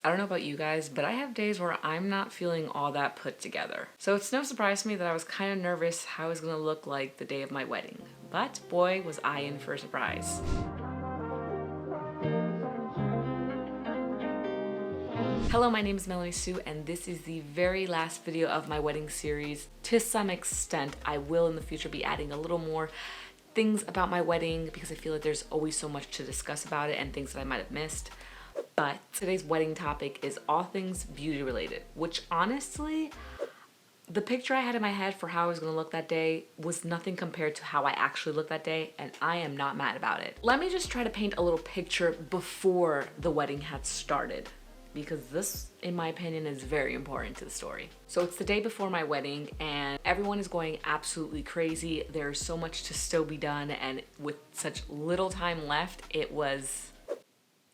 I don't know about you guys, but I have days where I'm not feeling all that put together. So it's no surprise to me that I was kind of nervous how I was gonna look like the day of my wedding. But boy, was I in for a surprise. Hello, my name is Melanie Sue, and this is the very last video of my wedding series. To some extent, I will in the future be adding a little more things about my wedding because I feel like there's always so much to discuss about it and things that I might have missed. But today's wedding topic is all things beauty related, which honestly, the picture I had in my head for how I was gonna look that day was nothing compared to how I actually looked that day, and I am not mad about it. Let me just try to paint a little picture before the wedding had started, because this, in my opinion, is very important to the story. So it's the day before my wedding and everyone is going absolutely crazy. There's so much to still be done, and with such little time left, it was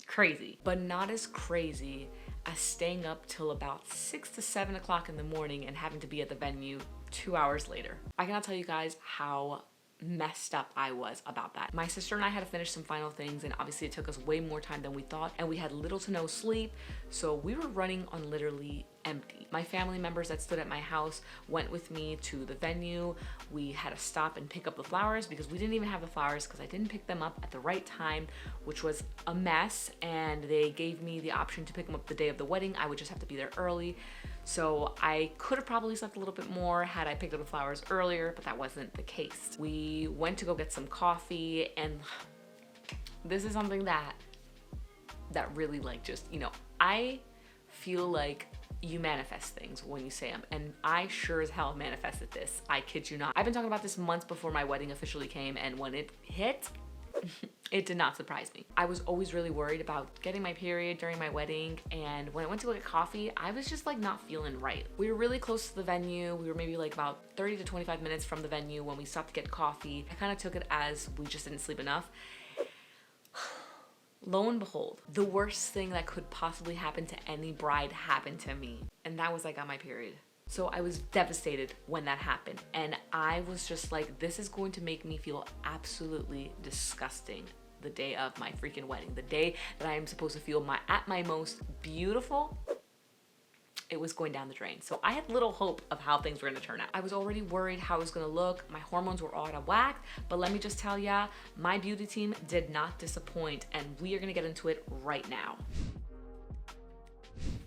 crazy, but not as crazy as staying up till about 6 to 7 o'clock in the morning and having to be at the venue 2 hours later. I cannot tell you guys how messed up I was about that. My sister and I had to finish some final things, and obviously it took us way more time than we thought, and we had little to no sleep, so we were running on literally empty. My family members that stood at my house went with me to the venue. We had to stop and pick up the flowers because we didn't even have the flowers because I didn't pick them up at the right time, which was a mess, and they gave me the option to pick them up the day of the wedding. I would just have to be there early. So I could have probably slept a little bit more had I picked up the flowers earlier, but that wasn't the case. We went to go get some coffee, and this is something that really, like, just, you know, I feel like you manifest things when you say them, and I sure as hell manifested this. I kid you not. I've been talking about this months before my wedding officially came, and when it hit, it did not surprise me. I was always really worried about getting my period during my wedding, and when I went to go get coffee, I was just like not feeling right. We were really close to the venue. We were maybe like about 30 to 25 minutes from the venue when we stopped to get coffee. I kind of took it as we just didn't sleep enough. Lo and behold, the worst thing that could possibly happen to any bride happened to me, and that was I got my period. So I was devastated when that happened, and I was just like, this is going to make me feel absolutely disgusting the day of my freaking wedding, the day that I am supposed to feel at my most beautiful. It was going down the drain. So I had little hope of how things were gonna turn out. I was already worried how it was gonna look. My hormones were all out of whack, but let me just tell ya, my beauty team did not disappoint, and we are gonna get into it right now.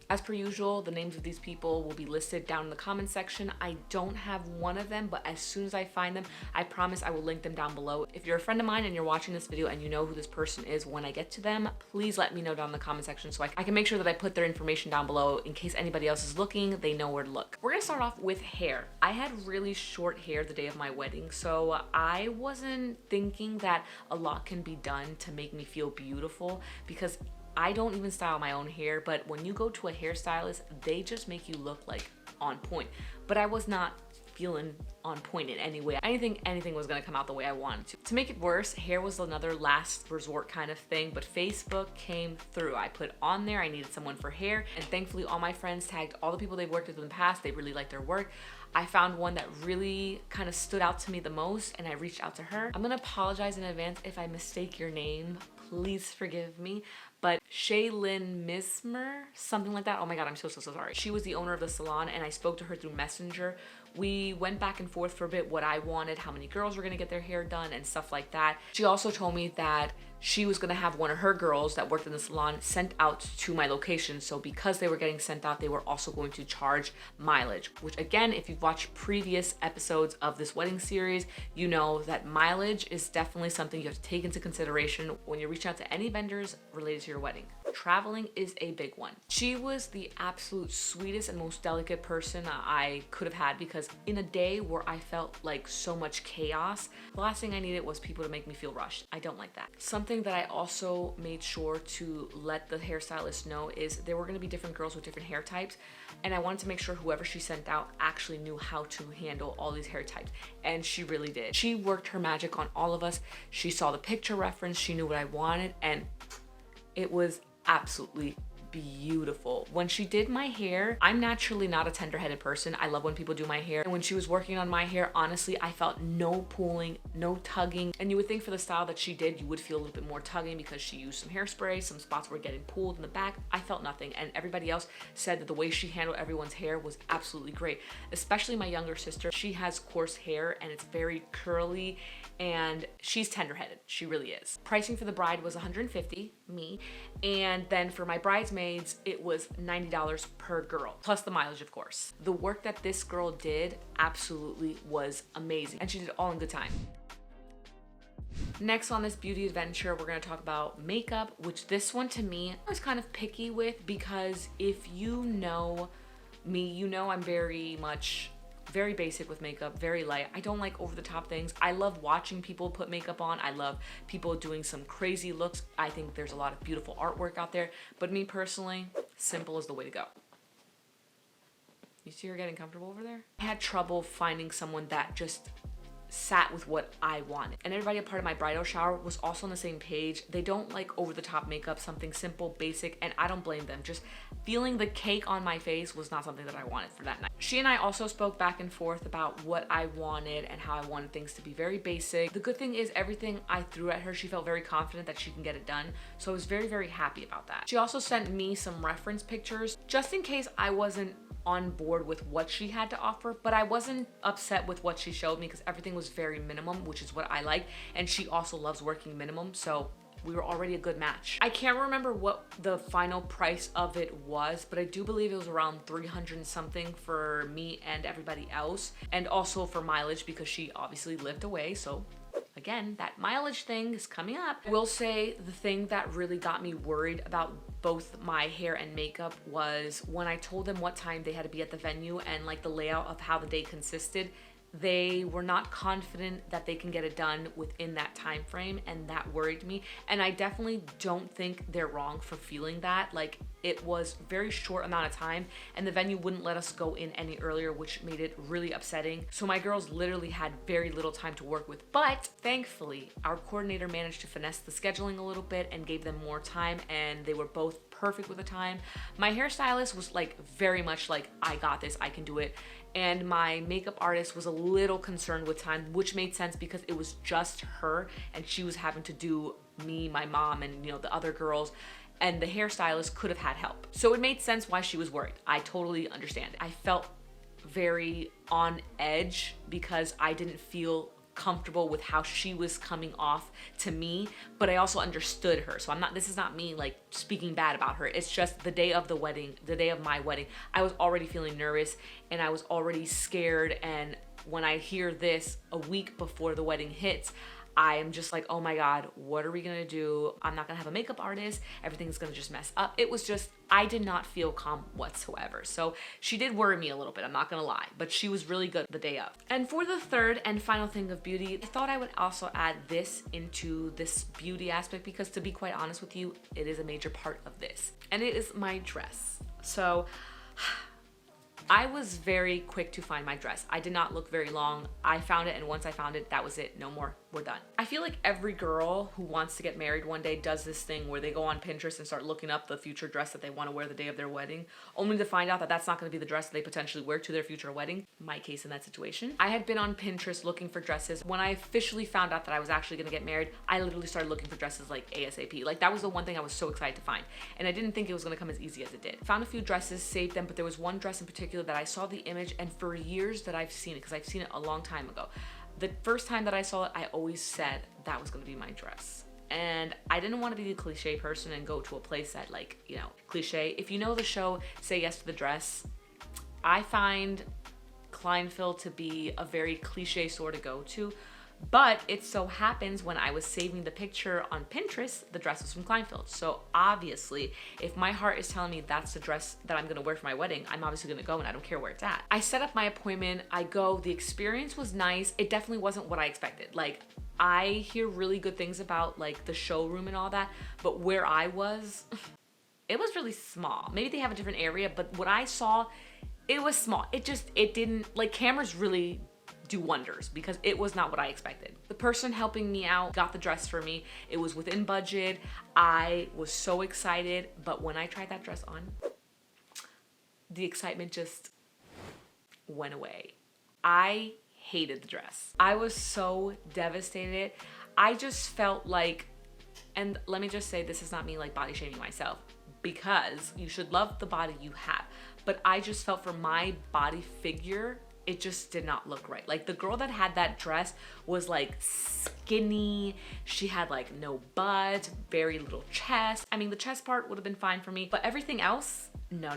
As per usual, the names of these people will be listed down in the comment section. I don't have one of them, but as soon as I find them, I promise I will link them down below. If you're a friend of mine and you're watching this video and you know who this person is when I get to them, please let me know down in the comment section so I can make sure that I put their information down below in case anybody else is looking, they know where to look. We're gonna start off with hair. I had really short hair the day of my wedding, so I wasn't thinking that a lot can be done to make me feel beautiful, because I don't even style my own hair, but when you go to a hairstylist, they just make you look like on point. But I was not feeling on point in any way. I didn't think anything was gonna come out the way I wanted to. To make it worse, hair was another last resort kind of thing, but Facebook came through. I put on there I needed someone for hair, and thankfully all my friends tagged all the people they've worked with in the past. They really liked their work. I found one that really kind of stood out to me the most, and I reached out to her. I'm gonna apologize in advance if I mistake your name. Please forgive me. But Shea, Lynn, Missmer, something like that. Oh my God, I'm so sorry. She was the owner of the salon, and I spoke to her through Messenger. We went back and forth for a bit, what I wanted, how many girls were gonna get their hair done, and stuff like that. She also told me that she was gonna have one of her girls that worked in the salon sent out to my location. So because they were getting sent out, they were also going to charge mileage, which again, if you've watched previous episodes of this wedding series, you know that mileage is definitely something you have to take into consideration when you're reaching out to any vendors related to your wedding. Traveling is a big one. She was the absolute sweetest and most delicate person I could have had, because in a day where I felt like so much chaos, the last thing I needed was people to make me feel rushed. I don't like that. Something that I also made sure to let the hairstylist know is there were gonna be different girls with different hair types, and I wanted to make sure whoever she sent out actually knew how to handle all these hair types, and she really did. She worked her magic on all of us. She saw the picture reference, she knew what I wanted, and it was absolutely beautiful. When she did my hair, I'm naturally not a tender-headed person. I love when people do my hair. And when she was working on my hair, honestly, I felt no pulling, no tugging. And you would think for the style that she did, you would feel a little bit more tugging because she used some hairspray, some spots were getting pulled in the back. I felt nothing. And everybody else said that the way she handled everyone's hair was absolutely great. Especially my younger sister. She has coarse hair and it's very curly and she's tender-headed. She really is. Pricing for the bride was $150, me. And then for my bridesmaids, it was $90 per girl, plus the mileage, of course. The work that this girl did absolutely was amazing. And she did it all in good time. Next on this beauty adventure, we're gonna talk about makeup, which this one to me, I was kind of picky with because if you know me, you know I'm very basic with makeup, very light. I don't like over the top things. I love watching people put makeup on. I love people doing some crazy looks. I think there's a lot of beautiful artwork out there, but me personally, simple is the way to go. You see her getting comfortable over there? I had trouble finding someone that just sat with what I wanted. And everybody a part of my bridal shower was also on the same page. They don't like over the top makeup, something simple, basic, and I don't blame them. Just feeling the cake on my face was not something that I wanted for that night. She and I also spoke back and forth about what I wanted and how I wanted things to be very basic. The good thing is everything I threw at her, she felt very confident that she can get it done. So I was very, very happy about that. She also sent me some reference pictures just in case I wasn't on board with what she had to offer, but I wasn't upset with what she showed me because everything was very minimum, which is what I like. And she also loves working minimum, so we were already a good match. I can't remember what the final price of it was, but I do believe it was around 300 and something for me and everybody else. And also for mileage because she obviously lived away, so again, that mileage thing is coming up. I will say the thing that really got me worried about both my hair and makeup was when I told them what time they had to be at the venue and like the layout of how the day consisted, they were not confident that they can get it done within that time frame, and that worried me. And I definitely don't think they're wrong for feeling that. Like, it was very short amount of time and the venue wouldn't let us go in any earlier, which made it really upsetting. So my girls literally had very little time to work with, but thankfully our coordinator managed to finesse the scheduling a little bit and gave them more time, and they were both perfect with the time. My hairstylist was like very much like, I got this, I can do it. And my makeup artist was a little concerned with time, which made sense because it was just her and she was having to do me, my mom, and you know, the other girls, and the hairstylist could have had help. So it made sense why she was worried. I totally understand it. I felt very on edge because I didn't feel comfortable with how she was coming off to me, but I also understood her. So this is not me like speaking bad about her. It's just the day of the wedding, the day of my wedding, I was already feeling nervous and I was already scared. And when I hear this a week before the wedding hits, I am just like, oh my God, what are we gonna do? I'm not gonna have a makeup artist. Everything's gonna just mess up. It was just, I did not feel calm whatsoever. So she did worry me a little bit, I'm not gonna lie, but she was really good the day of. And for the third and final thing of beauty, I thought I would also add this into this beauty aspect because, to be quite honest with you, it is a major part of this. And it is my dress. So I was very quick to find my dress. I did not look very long. I found it, and once I found it, that was it. No more. We're done. I feel like every girl who wants to get married one day does this thing where they go on Pinterest and start looking up the future dress that they want to wear the day of their wedding, only to find out that that's not going to be the dress that they potentially wear to their future wedding. My case in that situation. I had been on Pinterest looking for dresses. When I officially found out that I was actually going to get married, I literally started looking for dresses like ASAP. Like, that was the one thing I was so excited to find. And I didn't think it was going to come as easy as it did. Found a few dresses, saved them, but there was one dress in particular that I saw the image, and for years that I've seen it, because I've seen it a long time ago. The first time that I saw it, I always said that was going to be my dress. And I didn't want to be the cliche person and go to a place that, like, you know, cliche. If you know the show Say Yes to the Dress, I find Kleinfeld to be a very cliche store to go to. But it so happens when I was saving the picture on Pinterest, the dress was from Kleinfeld. So obviously, if my heart is telling me that's the dress that I'm gonna wear for my wedding, I'm obviously gonna go and I don't care where it's at. I set up my appointment, I go, the experience was nice. It definitely wasn't what I expected. Like, I hear really good things about like the showroom and all that, but where I was, it was really small. Maybe they have a different area, but what I saw, it was small. It didn't, like, cameras really do wonders because it was not what I expected. The person helping me out got the dress for me. It was within budget. I was so excited, but when I tried that dress on, the excitement just went away. I hated the dress. I was so devastated. I just felt like, and let me just say, this is not me like body shaming myself, because you should love the body you have. But I just felt for my body figure, it just did not look right. Like the girl that had that dress was like skinny. She had like no butt, very little chest. I mean, the chest part would have been fine for me, but everything else, no.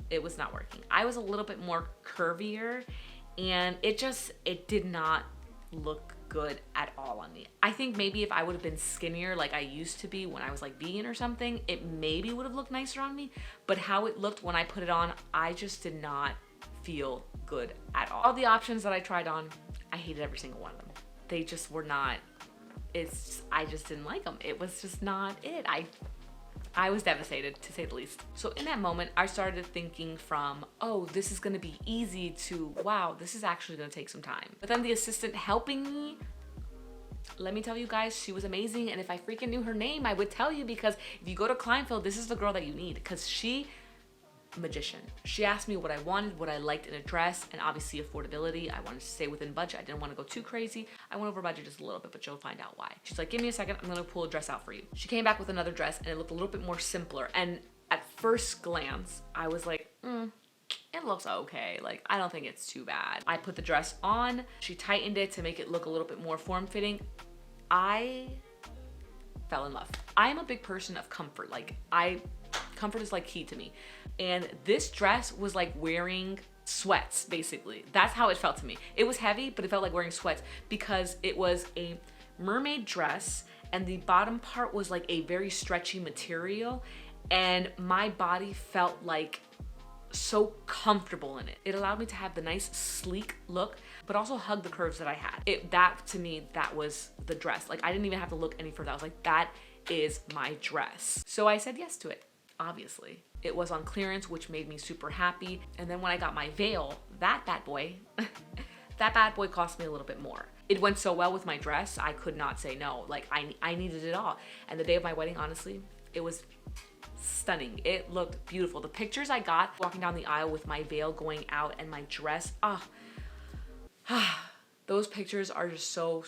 It was not working. I was a little bit more curvier and it did not look good at all on me. I think maybe if I would have been skinnier like I used to be when I was like vegan or something, it maybe would have looked nicer on me, but how it looked when I put it on, I just did not feel good at all. All the options that I tried on, I hated every single one of them. They just were not, I just didn't like them. It was just not it. I was devastated, to say the least. So in that moment, I started thinking from, oh, this is gonna be easy, to, wow, this is actually gonna take some time. But then the assistant helping me, let me tell you guys, she was amazing. And if I freaking knew her name, I would tell you, because if you go to Kleinfeld, this is the girl that you need, because magician. She asked me what I wanted, what I liked in a dress, and obviously affordability. I wanted to stay within budget. I didn't want to go too crazy. I went over budget just a little bit, but you'll find out why. She's like, give me a second, I'm gonna pull a dress out for you. She came back with another dress and it looked a little bit more simpler. And at first glance, I was like, it looks okay. Like, I don't think it's too bad. I put the dress on. She tightened it to make it look a little bit more form-fitting. I fell in love. I am a big person of comfort. Comfort is like key to me. And this dress was like wearing sweats, basically. That's how it felt to me. It was heavy, but it felt like wearing sweats because it was a mermaid dress and the bottom part was like a very stretchy material, and my body felt like so comfortable in it. It allowed me to have the nice sleek look, but also hug the curves that I had. That to me, that was the dress. Like, I didn't even have to look any further. I was like, that is my dress. So I said yes to it. Obviously. It was on clearance, which made me super happy. And then when I got my veil, that bad boy cost me a little bit more. It went so well with my dress, I could not say no. Like, I needed it all. And the day of my wedding, honestly, it was stunning. It looked beautiful. The pictures I got walking down the aisle with my veil going out and my dress, those pictures are just so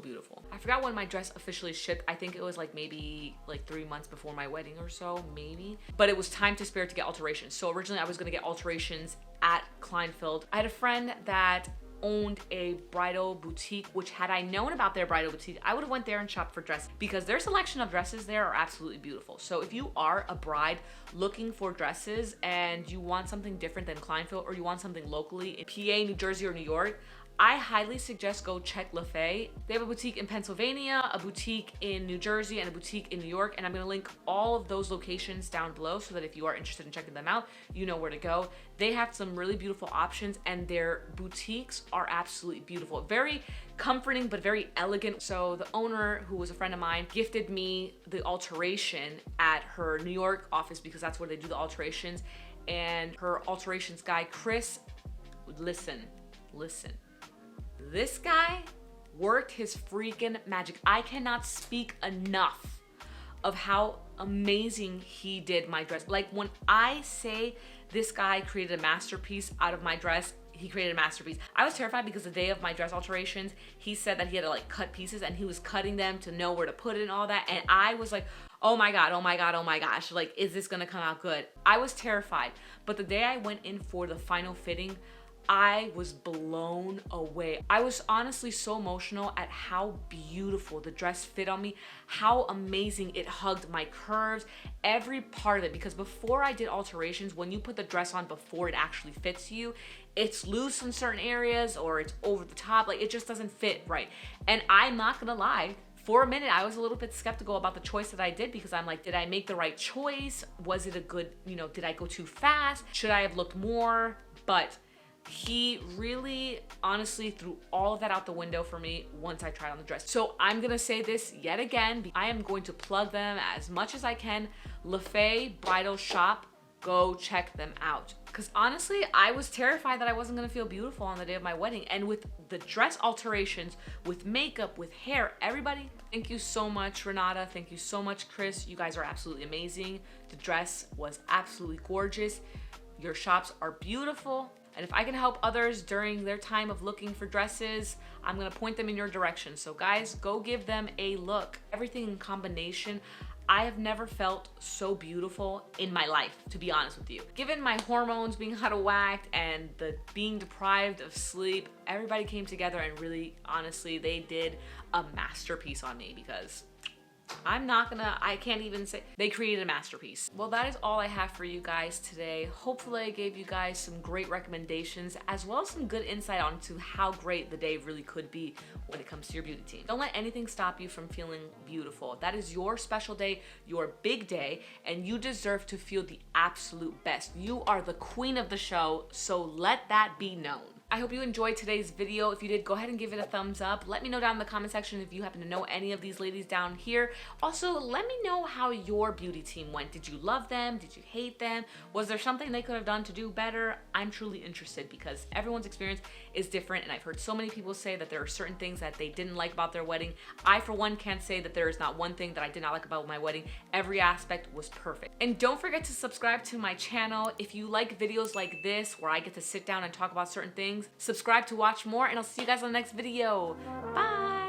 beautiful. I forgot when my dress officially shipped. I think it was like maybe like 3 months before my wedding or so, maybe. But it was time to spare to get alterations. So originally I was gonna get alterations at Kleinfeld. I had a friend that owned a bridal boutique, which had I known about their bridal boutique, I would have went there and shopped for dresses, because their selection of dresses there are absolutely beautiful. So if you are a bride looking for dresses and you want something different than Kleinfeld, or you want something locally in PA, New Jersey, or New York, I highly suggest go check Shea. They have a boutique in Pennsylvania, a boutique in New Jersey, and a boutique in New York. And I'm gonna link all of those locations down below so that if you are interested in checking them out, you know where to go. They have some really beautiful options and their boutiques are absolutely beautiful. Very comforting, but very elegant. So the owner, who was a friend of mine, gifted me the alteration at her New York office, because that's where they do the alterations. And her alterations guy, Chris, listen. This guy worked his freaking magic. I cannot speak enough of how amazing he did my dress. Like, when I say this guy created a masterpiece out of my dress, he created a masterpiece. I was terrified because the day of my dress alterations, he said that he had to like cut pieces, and he was cutting them to know where to put it and all that. And I was like, oh my gosh, like, is this gonna come out good? I was terrified. But the day I went in for the final fitting, I was blown away. I was honestly so emotional at how beautiful the dress fit on me, how amazing it hugged my curves, every part of it. Because before I did alterations, when you put the dress on before it actually fits you, it's loose in certain areas or it's over the top, like it just doesn't fit right. And I'm not gonna lie, for a minute, I was a little bit skeptical about the choice that I did, because I'm like, did I make the right choice? Was it a good, did I go too fast? Should I have looked more? But he really honestly threw all of that out the window for me once I tried on the dress. So I'm gonna say this yet again. I am going to plug them as much as I can. Shea Bridal Shop. go check them out. Because honestly, I was terrified that I wasn't gonna feel beautiful on the day of my wedding. And with the dress alterations, with makeup, with hair, everybody, thank you so much, Renata. Thank you so much, Chris. You guys are absolutely amazing. The dress was absolutely gorgeous. Your shops are beautiful. And if I can help others during their time of looking for dresses, I'm gonna point them in your direction. So guys, go give them a look. Everything in combination. I have never felt so beautiful in my life, to be honest with you. Given my hormones being out of whack and the being deprived of sleep, everybody came together and really, honestly, they did a masterpiece on me, because I can't even say, they created a masterpiece. Well, that is all I have for you guys today. Hopefully I gave you guys some great recommendations as well as some good insight onto how great the day really could be when it comes to your beauty team. Don't let anything stop you from feeling beautiful. That is your special day, your big day, and you deserve to feel the absolute best. You are the queen of the show, so let that be known. I hope you enjoyed today's video. If you did, go ahead and give it a thumbs up. Let me know down in the comment section if you happen to know any of these ladies down here. Also, let me know how your beauty team went. Did you love them? Did you hate them? Was there something they could have done to do better? I'm truly interested because everyone's experience is different, and I've heard so many people say that there are certain things that they didn't like about their wedding. I, for one, can't say that there is not one thing that I did not like about my wedding. Every aspect was perfect. And don't forget to subscribe to my channel. If you like videos like this, where I get to sit down and talk about certain things, subscribe to watch more, and I'll see you guys on the next video. Bye!